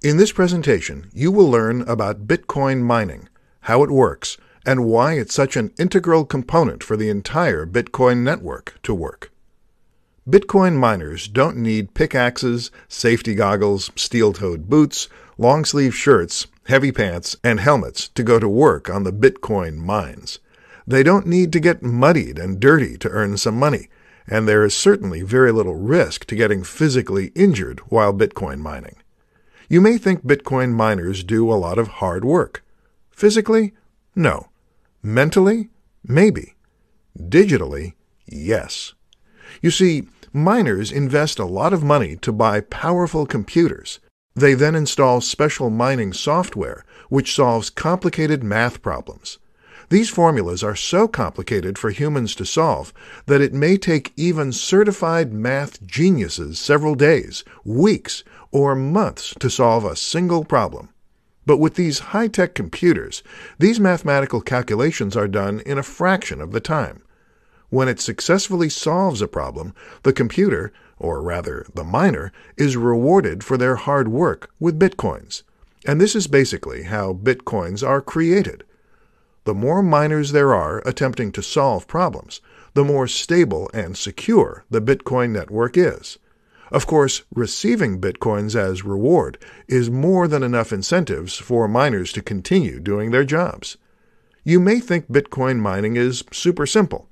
In this presentation, you will learn about Bitcoin mining, how it works, and why it's such an integral component for the entire Bitcoin network to work. Bitcoin miners don't need pickaxes, safety goggles, steel-toed boots, long-sleeve shirts, heavy pants, and helmets to go to work on the Bitcoin mines. They don't need to get muddied and dirty to earn some money, and there is certainly very little risk to getting physically injured while Bitcoin mining. You may think Bitcoin miners do a lot of hard work. Physically? No. Mentally? Maybe. Digitally? Yes. You see, miners invest a lot of money to buy powerful computers. They then install special mining software, which solves complicated math problems. These formulas are so complicated for humans to solve that it may take even certified math geniuses several days, weeks, or months to solve a single problem. But with these high-tech computers, these mathematical calculations are done in a fraction of the time. When it successfully solves a problem, the computer, or rather the miner, is rewarded for their hard work with bitcoins. And this is basically how bitcoins are created. The more miners there are attempting to solve problems, the more stable and secure the Bitcoin network is. Of course, receiving bitcoins as reward is more than enough incentives for miners to continue doing their jobs. You may think Bitcoin mining is super simple.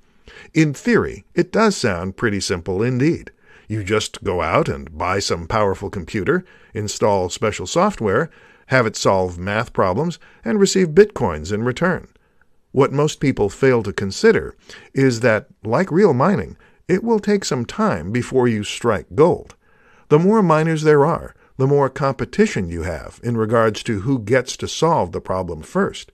In theory, it does sound pretty simple indeed. You just go out and buy some powerful computer, install special software, have it solve math problems, and receive bitcoins in return. What most people fail to consider is that, like real mining, it will take some time before you strike gold. The more miners there are, the more competition you have in regards to who gets to solve the problem first.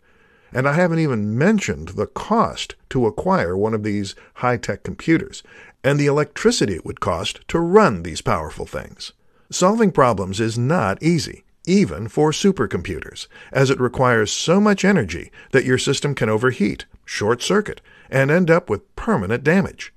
And I haven't even mentioned the cost to acquire one of these high-tech computers, and the electricity it would cost to run these powerful things. Solving problems is not easy, even for supercomputers, as it requires so much energy that your system can overheat, short-circuit, and end up with permanent damage.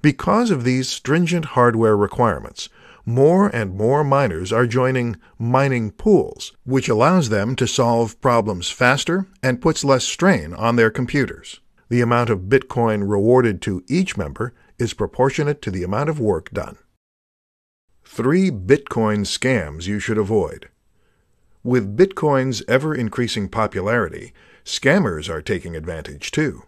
Because of these stringent hardware requirements, more and more miners are joining mining pools, which allows them to solve problems faster and puts less strain on their computers. The amount of Bitcoin rewarded to each member is proportionate to the amount of work done. 3 Bitcoin scams you should avoid. With Bitcoin's ever-increasing popularity, scammers are taking advantage too.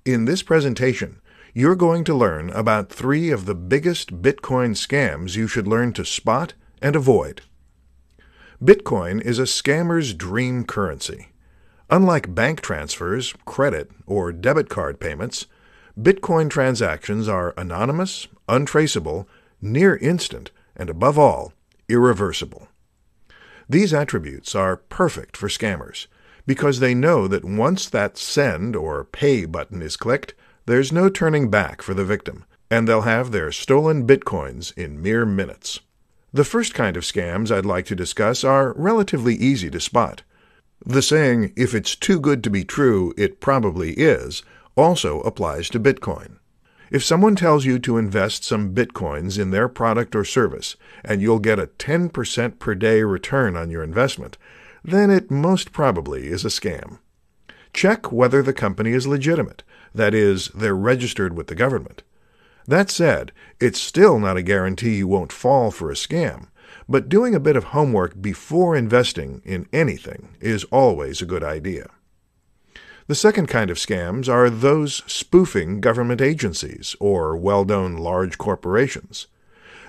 In this presentation, you're going to learn about 3 of the biggest Bitcoin scams you should learn to spot and avoid. Bitcoin is a scammer's dream currency. Unlike bank transfers, credit, or debit card payments, Bitcoin transactions are anonymous, untraceable, near instant, and above all, irreversible. These attributes are perfect for scammers because they know that once that send or pay button is clicked, there's no turning back for the victim, and they'll have their stolen bitcoins in mere minutes. The first kind of scams I'd like to discuss are relatively easy to spot. The saying, "If it's too good to be true, it probably is," also applies to Bitcoin. If someone tells you to invest some bitcoins in their product or service, and you'll get a 10% per day return on your investment, then it most probably is a scam. Check whether the company is legitimate, that is, they're registered with the government. That said, it's still not a guarantee you won't fall for a scam, but doing a bit of homework before investing in anything is always a good idea. The second kind of scams are those spoofing government agencies or well-known large corporations.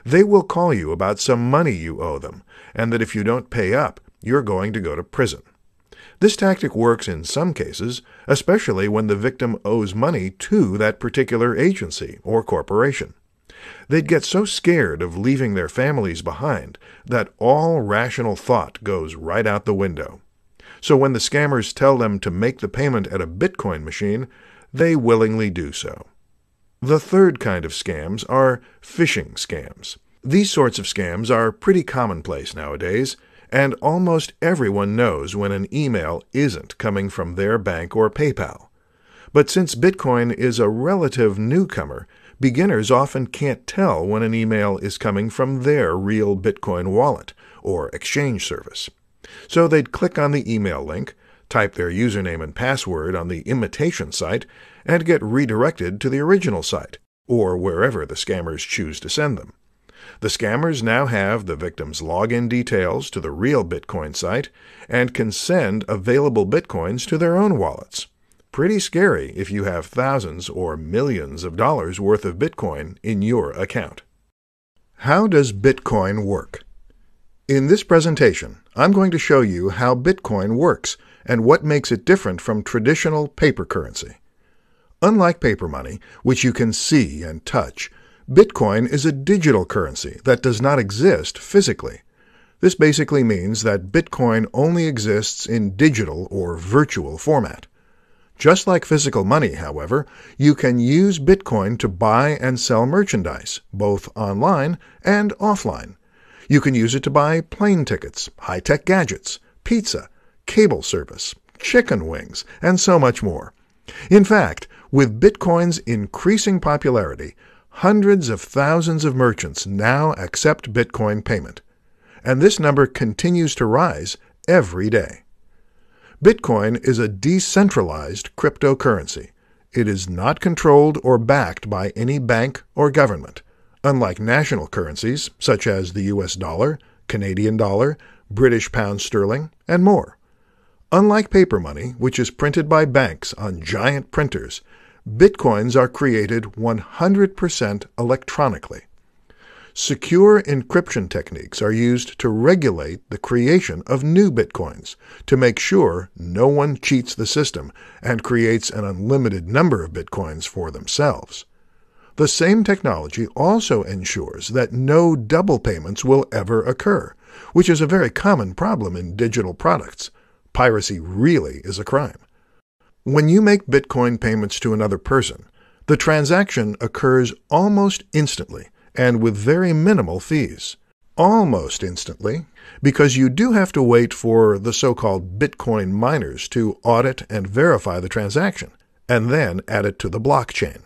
They will call you about some money you owe them, and that if you don't pay up, you're going to go to prison. This tactic works in some cases, especially when the victim owes money to that particular agency or corporation. They'd get so scared of leaving their families behind that all rational thought goes right out the window. So when the scammers tell them to make the payment at a Bitcoin machine, they willingly do so. The third kind of scams are phishing scams. These sorts of scams are pretty commonplace nowadays, and almost everyone knows when an email isn't coming from their bank or PayPal. But since Bitcoin is a relative newcomer, beginners often can't tell when an email is coming from their real Bitcoin wallet, or exchange service. So they'd click on the email link, type their username and password on the imitation site, and get redirected to the original site, or wherever the scammers choose to send them. The scammers now have the victim's login details to the real Bitcoin site and can send available Bitcoins to their own wallets. Pretty scary if you have thousands or millions of dollars worth of Bitcoin in your account. How does Bitcoin work? In this presentation, I'm going to show you how Bitcoin works and what makes it different from traditional paper currency. Unlike paper money, which you can see and touch, Bitcoin is a digital currency that does not exist physically. This basically means that Bitcoin only exists in digital or virtual format. Just like physical money, however, you can use Bitcoin to buy and sell merchandise, both online and offline. You can use it to buy plane tickets, high-tech gadgets, pizza, cable service, chicken wings, and so much more. In fact, with Bitcoin's increasing popularity, hundreds of thousands of merchants now accept Bitcoin payment, and this number continues to rise every day. Bitcoin is a decentralized cryptocurrency. It is not controlled or backed by any bank or government, unlike national currencies such as the US dollar, Canadian dollar, British pound sterling, and more. Unlike paper money, which is printed by banks on giant printers, Bitcoins are created 100% electronically. Secure encryption techniques are used to regulate the creation of new Bitcoins to make sure no one cheats the system and creates an unlimited number of Bitcoins for themselves. The same technology also ensures that no double payments will ever occur, which is a very common problem in digital products. Piracy really is a crime. When you make Bitcoin payments to another person, the transaction occurs almost instantly and with very minimal fees. Almost instantly, because you do have to wait for the so-called Bitcoin miners to audit and verify the transaction, and then add it to the blockchain.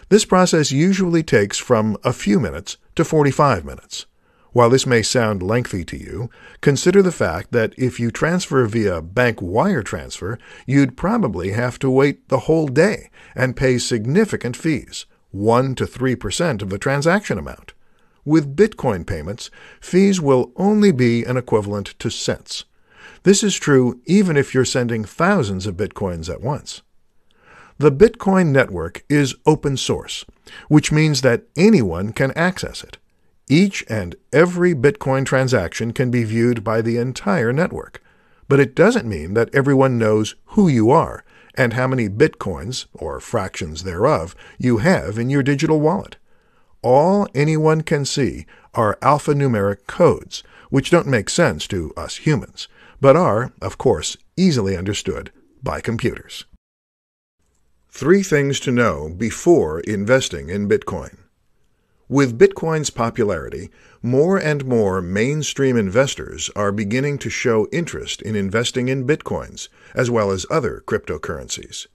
This process usually takes from a few minutes to 45 minutes. While this may sound lengthy to you, consider the fact that if you transfer via bank wire transfer, you'd probably have to wait the whole day and pay significant fees, 1 to 3% of the transaction amount. With Bitcoin payments, fees will only be an equivalent to cents. This is true even if you're sending thousands of Bitcoins at once. The Bitcoin network is open source, which means that anyone can access it. Each and every Bitcoin transaction can be viewed by the entire network, but it doesn't mean that everyone knows who you are and how many Bitcoins, or fractions thereof, you have in your digital wallet. All anyone can see are alphanumeric codes, which don't make sense to us humans, but are, of course, easily understood by computers. 3 things to know before investing in Bitcoin. With Bitcoin's popularity, more and more mainstream investors are beginning to show interest in investing in Bitcoins, as well as other cryptocurrencies.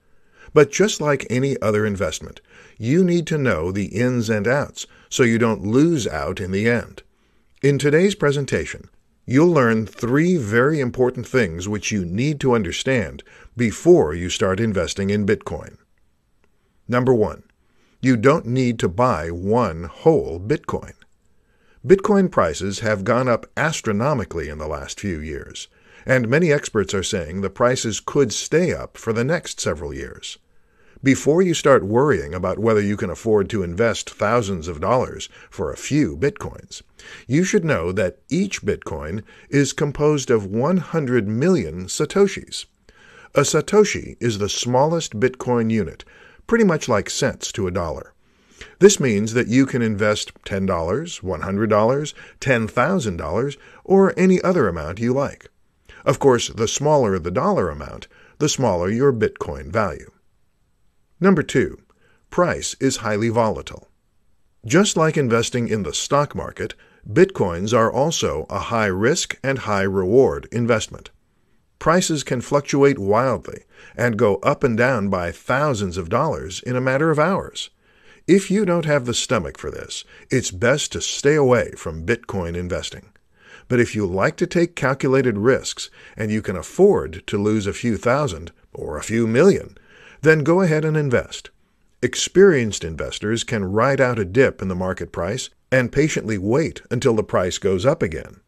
But just like any other investment, you need to know the ins and outs so you don't lose out in the end. In today's presentation, you'll learn 3 very important things which you need to understand before you start investing in Bitcoin. Number 1. You don't need to buy one whole Bitcoin. Bitcoin prices have gone up astronomically in the last few years, and many experts are saying the prices could stay up for the next several years. Before you start worrying about whether you can afford to invest thousands of dollars for a few Bitcoins, you should know that each Bitcoin is composed of 100 million Satoshis. A Satoshi is the smallest Bitcoin unit, pretty much like cents to a dollar. This means that you can invest $10, $100, $10,000, or any other amount you like. Of course, the smaller the dollar amount, the smaller your Bitcoin value. Number 2. Price is highly volatile. Just like investing in the stock market, Bitcoins are also a high-risk and high-reward investment. Prices can fluctuate wildly and go up and down by thousands of dollars in a matter of hours. If you don't have the stomach for this, it's best to stay away from Bitcoin investing. But if you like to take calculated risks and you can afford to lose a few thousand or a few million, then go ahead and invest. Experienced investors can ride out a dip in the market price and patiently wait until the price goes up again.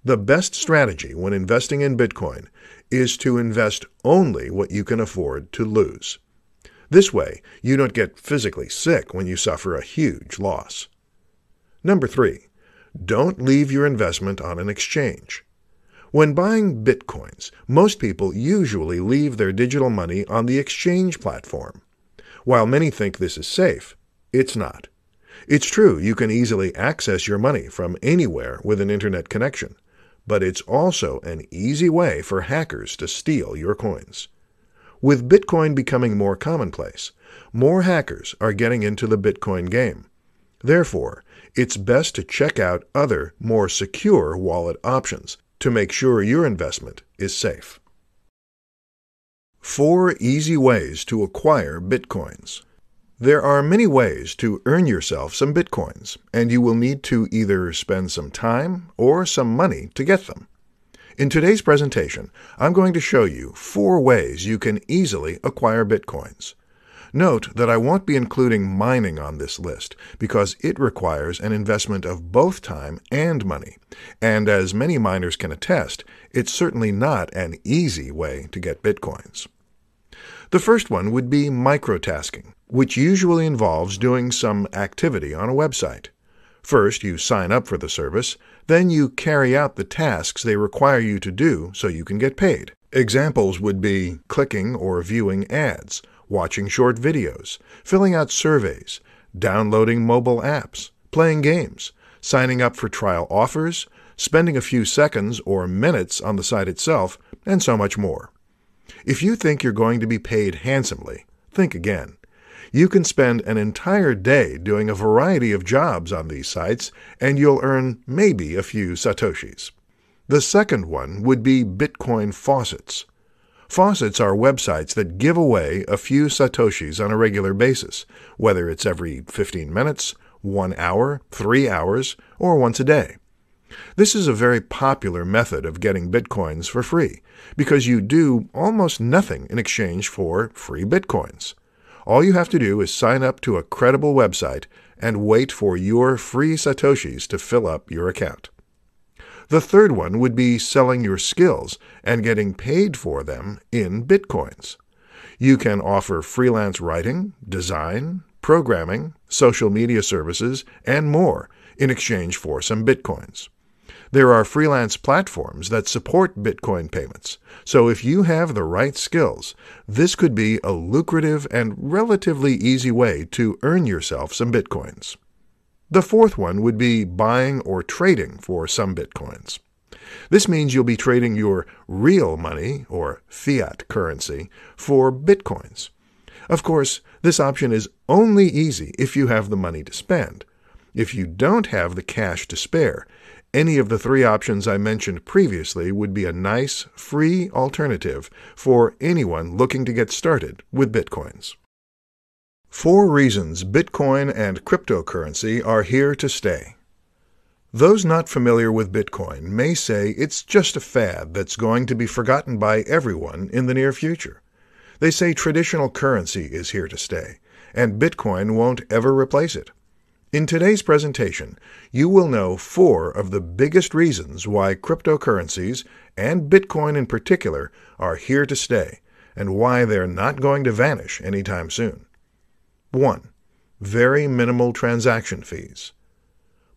The best strategy when investing in Bitcoin is to invest only what you can afford to lose. This way, you don't get physically sick when you suffer a huge loss. Number 3. Don't leave your investment on an exchange. When buying Bitcoins, most people usually leave their digital money on the exchange platform. While many think this is safe, it's not. It's true you can easily access your money from anywhere with an internet connection, but it's also an easy way for hackers to steal your coins. With Bitcoin becoming more commonplace, more hackers are getting into the Bitcoin game. Therefore, it's best to check out other, more secure wallet options to make sure your investment is safe. 4 easy ways to acquire Bitcoins. There are many ways to earn yourself some Bitcoins, and you will need to either spend some time or some money to get them. In today's presentation, I'm going to show you 4 ways you can easily acquire Bitcoins. Note that I won't be including mining on this list because it requires an investment of both time and money, and as many miners can attest, it's certainly not an easy way to get Bitcoins. The first one would be microtasking, which usually involves doing some activity on a website. First, you sign up for the service, then you carry out the tasks they require you to do so you can get paid. Examples would be clicking or viewing ads, watching short videos, filling out surveys, downloading mobile apps, playing games, signing up for trial offers, spending a few seconds or minutes on the site itself, and so much more. If you think you're going to be paid handsomely, think again. You can spend an entire day doing a variety of jobs on these sites, and you'll earn maybe a few satoshis. The second one would be Bitcoin faucets. Faucets are websites that give away a few satoshis on a regular basis, whether it's every 15 minutes, 1 hour, 3 hours, or once a day. This is a very popular method of getting Bitcoins for free, because you do almost nothing in exchange for free Bitcoins. All you have to do is sign up to a credible website and wait for your free satoshis to fill up your account. The third one would be selling your skills and getting paid for them in Bitcoins. You can offer freelance writing, design, programming, social media services, and more in exchange for some Bitcoins. There are freelance platforms that support Bitcoin payments, so if you have the right skills, this could be a lucrative and relatively easy way to earn yourself some Bitcoins. The fourth one would be buying or trading for some Bitcoins. This means you'll be trading your real money, or fiat currency, for Bitcoins. Of course, this option is only easy if you have the money to spend. If you don't have the cash to spare, any of the 3 options I mentioned previously would be a nice, free alternative for anyone looking to get started with Bitcoins. 4 reasons Bitcoin and cryptocurrency are here to stay. Those not familiar with Bitcoin may say it's just a fad that's going to be forgotten by everyone in the near future. They say traditional currency is here to stay, and Bitcoin won't ever replace it. In today's presentation, you will know 4 of the biggest reasons why cryptocurrencies, and Bitcoin in particular, are here to stay, and why they're not going to vanish anytime soon. 1. Very minimal transaction fees.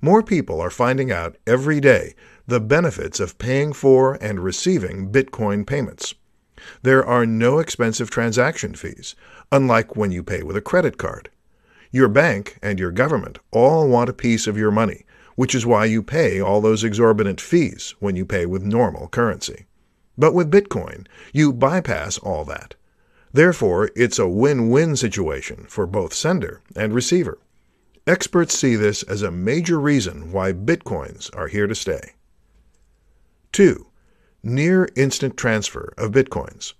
More people are finding out every day the benefits of paying for and receiving Bitcoin payments. There are no expensive transaction fees, unlike when you pay with a credit card. Your bank and your government all want a piece of your money, which is why you pay all those exorbitant fees when you pay with normal currency. But with Bitcoin, you bypass all that. Therefore, it's a win-win situation for both sender and receiver. Experts see this as a major reason why Bitcoins are here to stay. 2. Near instant transfer of Bitcoins.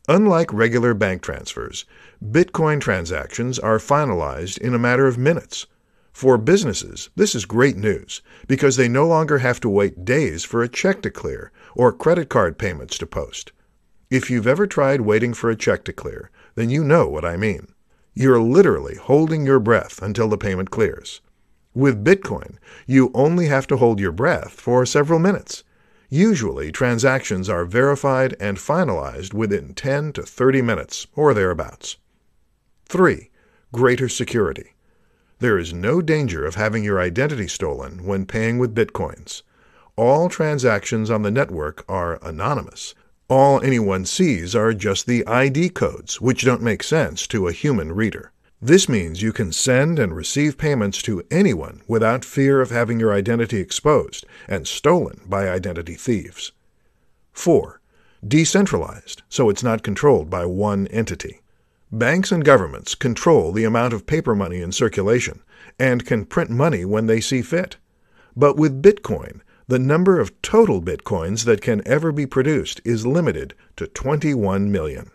Unlike regular bank transfers, Bitcoin transactions are finalized in a matter of minutes. For businesses, this is great news because they no longer have to wait days for a check to clear or credit card payments to post. If you've ever tried waiting for a check to clear, then you know what I mean. You're literally holding your breath until the payment clears. With Bitcoin, you only have to hold your breath for several minutes. Usually, transactions are verified and finalized within 10 to 30 minutes or thereabouts. 3. Greater security. There is no danger of having your identity stolen when paying with Bitcoins. All transactions on the network are anonymous. All anyone sees are just the ID codes, which don't make sense to a human reader. This means you can send and receive payments to anyone without fear of having your identity exposed and stolen by identity thieves. 4. Decentralized, so it's not controlled by one entity. Banks and governments control the amount of paper money in circulation and can print money when they see fit. But with Bitcoin, the number of total Bitcoins that can ever be produced is limited to 21 million.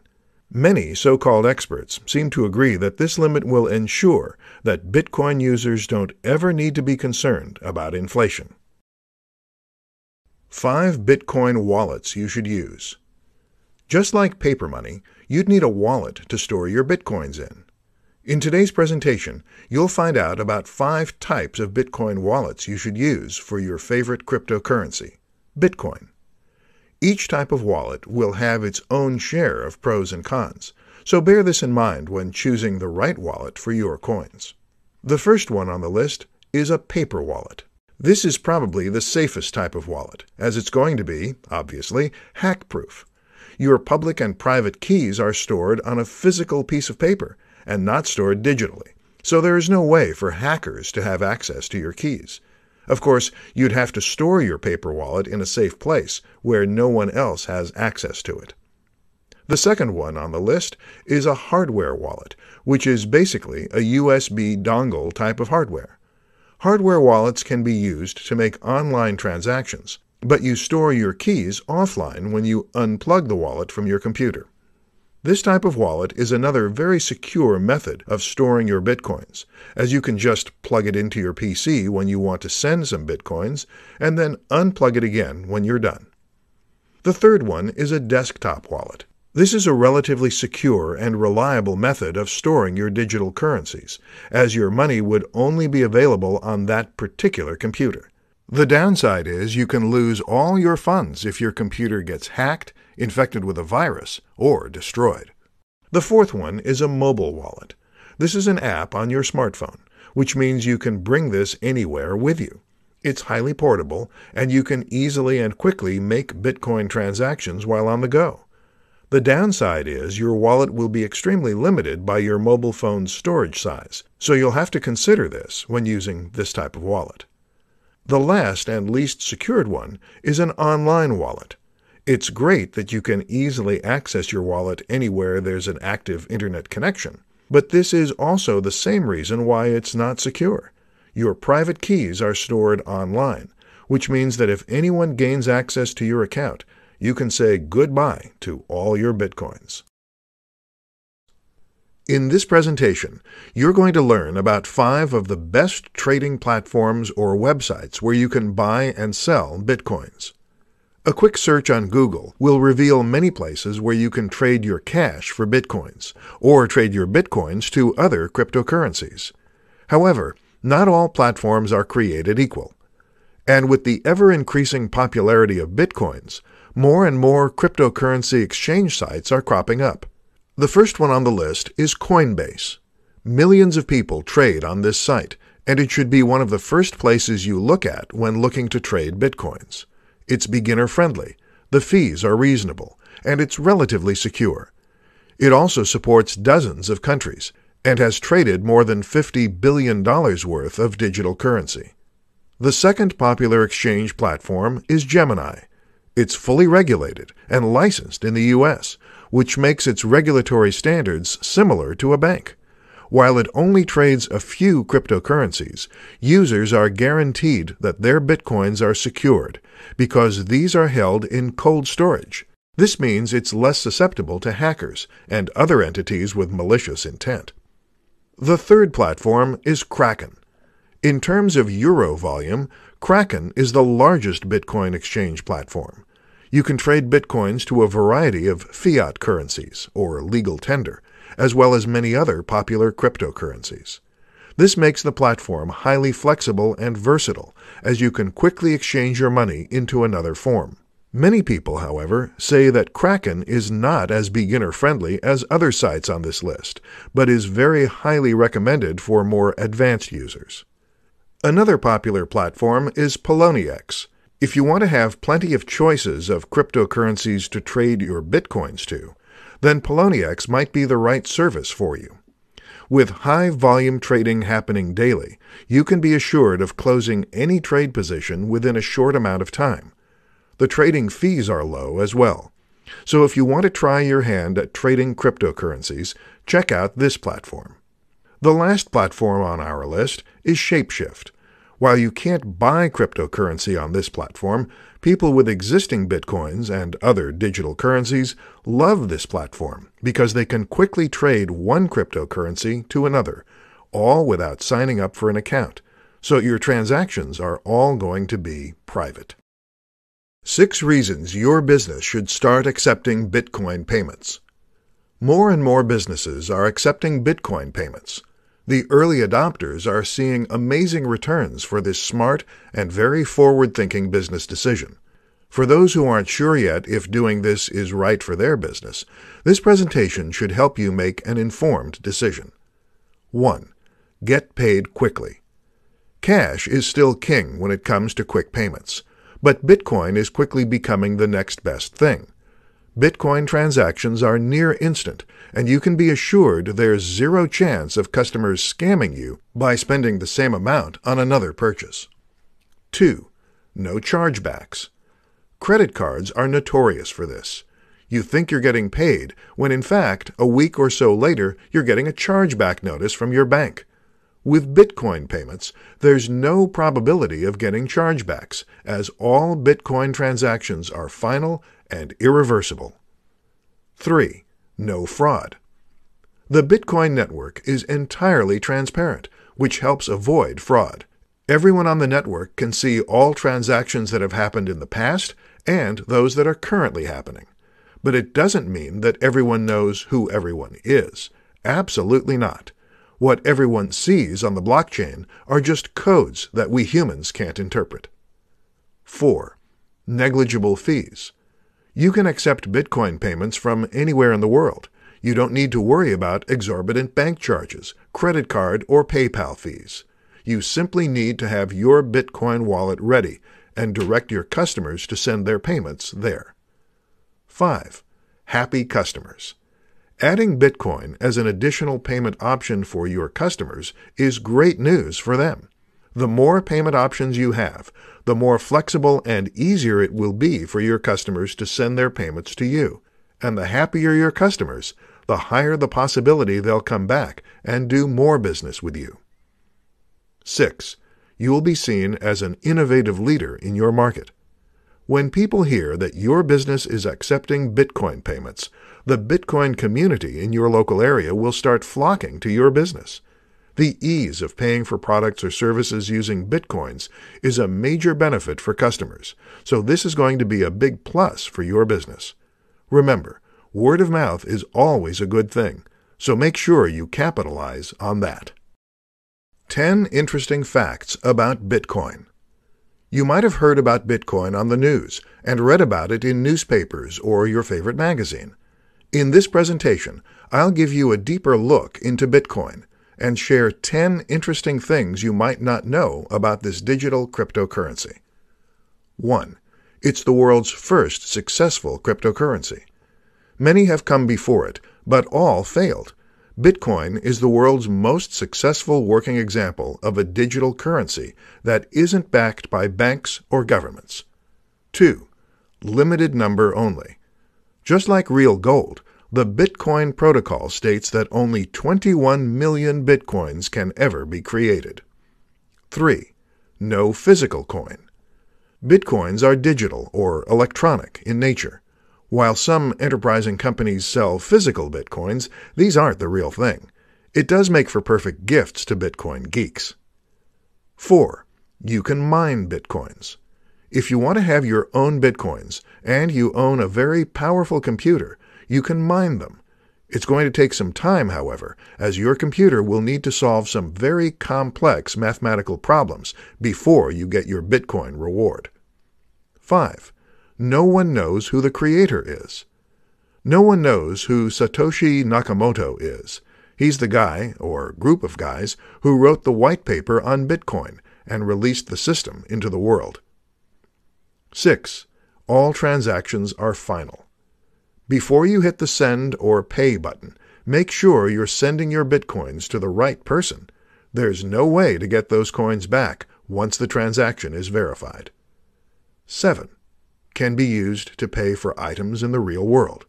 Many so-called experts seem to agree that this limit will ensure that Bitcoin users don't ever need to be concerned about inflation. 5 Bitcoin wallets you should use. Just like paper money, you'd need a wallet to store your Bitcoins in. In today's presentation, you'll find out about 5 types of Bitcoin wallets you should use for your favorite cryptocurrency, Bitcoin. Each type of wallet will have its own share of pros and cons, so bear this in mind when choosing the right wallet for your coins. The first one on the list is a paper wallet. This is probably the safest type of wallet, as it's going to be, obviously, hack-proof. Your public and private keys are stored on a physical piece of paper and not stored digitally, so there is no way for hackers to have access to your keys. Of course, you'd have to store your paper wallet in a safe place where no one else has access to it. The second one on the list is a hardware wallet, which is basically a USB dongle type of hardware. Hardware wallets can be used to make online transactions, but you store your keys offline when you unplug the wallet from your computer. This type of wallet is another very secure method of storing your Bitcoins, as you can just plug it into your PC when you want to send some Bitcoins, and then unplug it again when you're done. The third one is a desktop wallet. This is a relatively secure and reliable method of storing your digital currencies, as your money would only be available on that particular computer. The downside is you can lose all your funds if your computer gets hacked, infected with a virus, or destroyed. The fourth one is a mobile wallet. This is an app on your smartphone, which means you can bring this anywhere with you. It's highly portable, and you can easily and quickly make Bitcoin transactions while on the go. The downside is your wallet will be extremely limited by your mobile phone's storage size, so you'll have to consider this when using this type of wallet. The last and least secured one is an online wallet. It's great that you can easily access your wallet anywhere there's an active internet connection, but this is also the same reason why it's not secure. Your private keys are stored online, which means that if anyone gains access to your account, you can say goodbye to all your Bitcoins. In this presentation, you're going to learn about 5 of the best trading platforms or websites where you can buy and sell Bitcoins. A quick search on Google will reveal many places where you can trade your cash for Bitcoins, or trade your Bitcoins to other cryptocurrencies. However, not all platforms are created equal. And with the ever-increasing popularity of Bitcoins, more and more cryptocurrency exchange sites are cropping up. The first one on the list is Coinbase. Millions of people trade on this site, and it should be one of the first places you look at when looking to trade Bitcoins. It's beginner-friendly, the fees are reasonable, and it's relatively secure. It also supports dozens of countries, and has traded more than $50 billion worth of digital currency. The second popular exchange platform is Gemini. It's fully regulated and licensed in the U.S., which makes its regulatory standards similar to a bank. While it only trades a few cryptocurrencies, users are guaranteed that their Bitcoins are secured because these are held in cold storage. This means it's less susceptible to hackers and other entities with malicious intent. The third platform is Kraken. In terms of euro volume, Kraken is the largest Bitcoin exchange platform. You can trade Bitcoins to a variety of fiat currencies, or legal tender, as well as many other popular cryptocurrencies. This makes the platform highly flexible and versatile, as you can quickly exchange your money into another form. Many people, however, say that Kraken is not as beginner-friendly as other sites on this list, but is very highly recommended for more advanced users. Another popular platform is Poloniex. If you want to have plenty of choices of cryptocurrencies to trade your Bitcoins to, then Poloniex might be the right service for you. With high-volume trading happening daily, you can be assured of closing any trade position within a short amount of time. The trading fees are low as well. So if you want to try your hand at trading cryptocurrencies, check out this platform. The last platform on our list is Shapeshift. While you can't buy cryptocurrency on this platform, people with existing Bitcoins and other digital currencies love this platform because they can quickly trade one cryptocurrency to another, all without signing up for an account. So your transactions are all going to be private. 6 reasons your business should start accepting Bitcoin payments. More and more businesses are accepting Bitcoin payments. The early adopters are seeing amazing returns for this smart and very forward-thinking business decision. For those who aren't sure yet if doing this is right for their business, this presentation should help you make an informed decision. 1. Get paid quickly. Cash is still king when it comes to quick payments, but Bitcoin is quickly becoming the next best thing. Bitcoin transactions are near instant, and you can be assured there's zero chance of customers scamming you by spending the same amount on another purchase. 2. No chargebacks. Credit cards are notorious for this. You think you're getting paid, when in fact, a week or so later, you're getting a chargeback notice from your bank. With Bitcoin payments, there's no probability of getting chargebacks, as all Bitcoin transactions are final and irreversible. 3. No fraud. The Bitcoin network is entirely transparent, which helps avoid fraud. Everyone on the network can see all transactions that have happened in the past and those that are currently happening. But it doesn't mean that everyone knows who everyone is. Absolutely not. What everyone sees on the blockchain are just codes that we humans can't interpret. 4. Negligible fees. You can accept Bitcoin payments from anywhere in the world. You don't need to worry about exorbitant bank charges, credit card, or PayPal fees. You simply need to have your Bitcoin wallet ready and direct your customers to send their payments there. 5. Happy customers. Adding Bitcoin as an additional payment option for your customers is great news for them. The more payment options you have, the more flexible and easier it will be for your customers to send their payments to you. And the happier your customers, the higher the possibility they'll come back and do more business with you. 6. You will be seen as an innovative leader in your market. When people hear that your business is accepting Bitcoin payments, the Bitcoin community in your local area will start flocking to your business. The ease of paying for products or services using Bitcoins is a major benefit for customers, so this is going to be a big plus for your business. Remember, word of mouth is always a good thing, so make sure you capitalize on that. 10 interesting facts about Bitcoin. You might have heard about Bitcoin on the news and read about it in newspapers or your favorite magazine. In this presentation, I'll give you a deeper look into Bitcoin and share 10 interesting things you might not know about this digital cryptocurrency. 1. It's the world's first successful cryptocurrency. Many have come before it, but all failed. Bitcoin is the world's most successful working example of a digital currency that isn't backed by banks or governments. 2. Limited number only. Just like real gold, the Bitcoin protocol states that only 21 million Bitcoins can ever be created. 3. No physical coin. Bitcoins are digital or electronic in nature. While some enterprising companies sell physical Bitcoins, these aren't the real thing. It does make for perfect gifts to Bitcoin geeks. 4. You can mine Bitcoins. If you want to have your own Bitcoins and you own a very powerful computer, you can mine them. It's going to take some time, however, as your computer will need to solve some very complex mathematical problems before you get your Bitcoin reward. 5. No one knows who the creator is. No one knows who Satoshi Nakamoto is. He's the guy, or group of guys, who wrote the white paper on Bitcoin and released the system into the world. 6. All transactions are final. Before you hit the send or pay button, make sure you're sending your Bitcoins to the right person. There's no way to get those coins back once the transaction is verified. 7. Can be used to pay for items in the real world.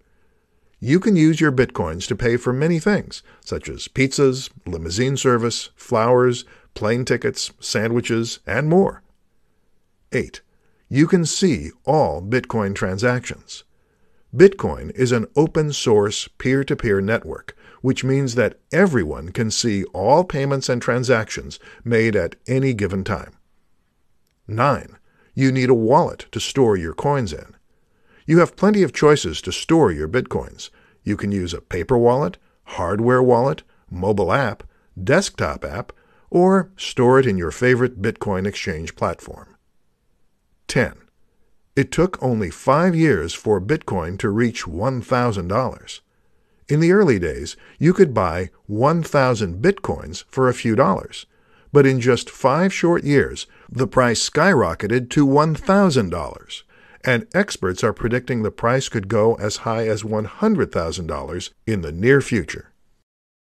You can use your Bitcoins to pay for many things, such as pizzas, limousine service, flowers, plane tickets, sandwiches, and more. 8. You can see all Bitcoin transactions. Bitcoin is an open-source, peer-to-peer network, which means that everyone can see all payments and transactions made at any given time. 9. You need a wallet to store your coins in. You have plenty of choices to store your Bitcoins. You can use a paper wallet, hardware wallet, mobile app, desktop app, or store it in your favorite Bitcoin exchange platform. 10. It took only 5 years for Bitcoin to reach $1,000. In the early days, you could buy 1,000 Bitcoins for a few dollars. But in just 5 short years, the price skyrocketed to $1,000, and experts are predicting the price could go as high as $100,000 in the near future.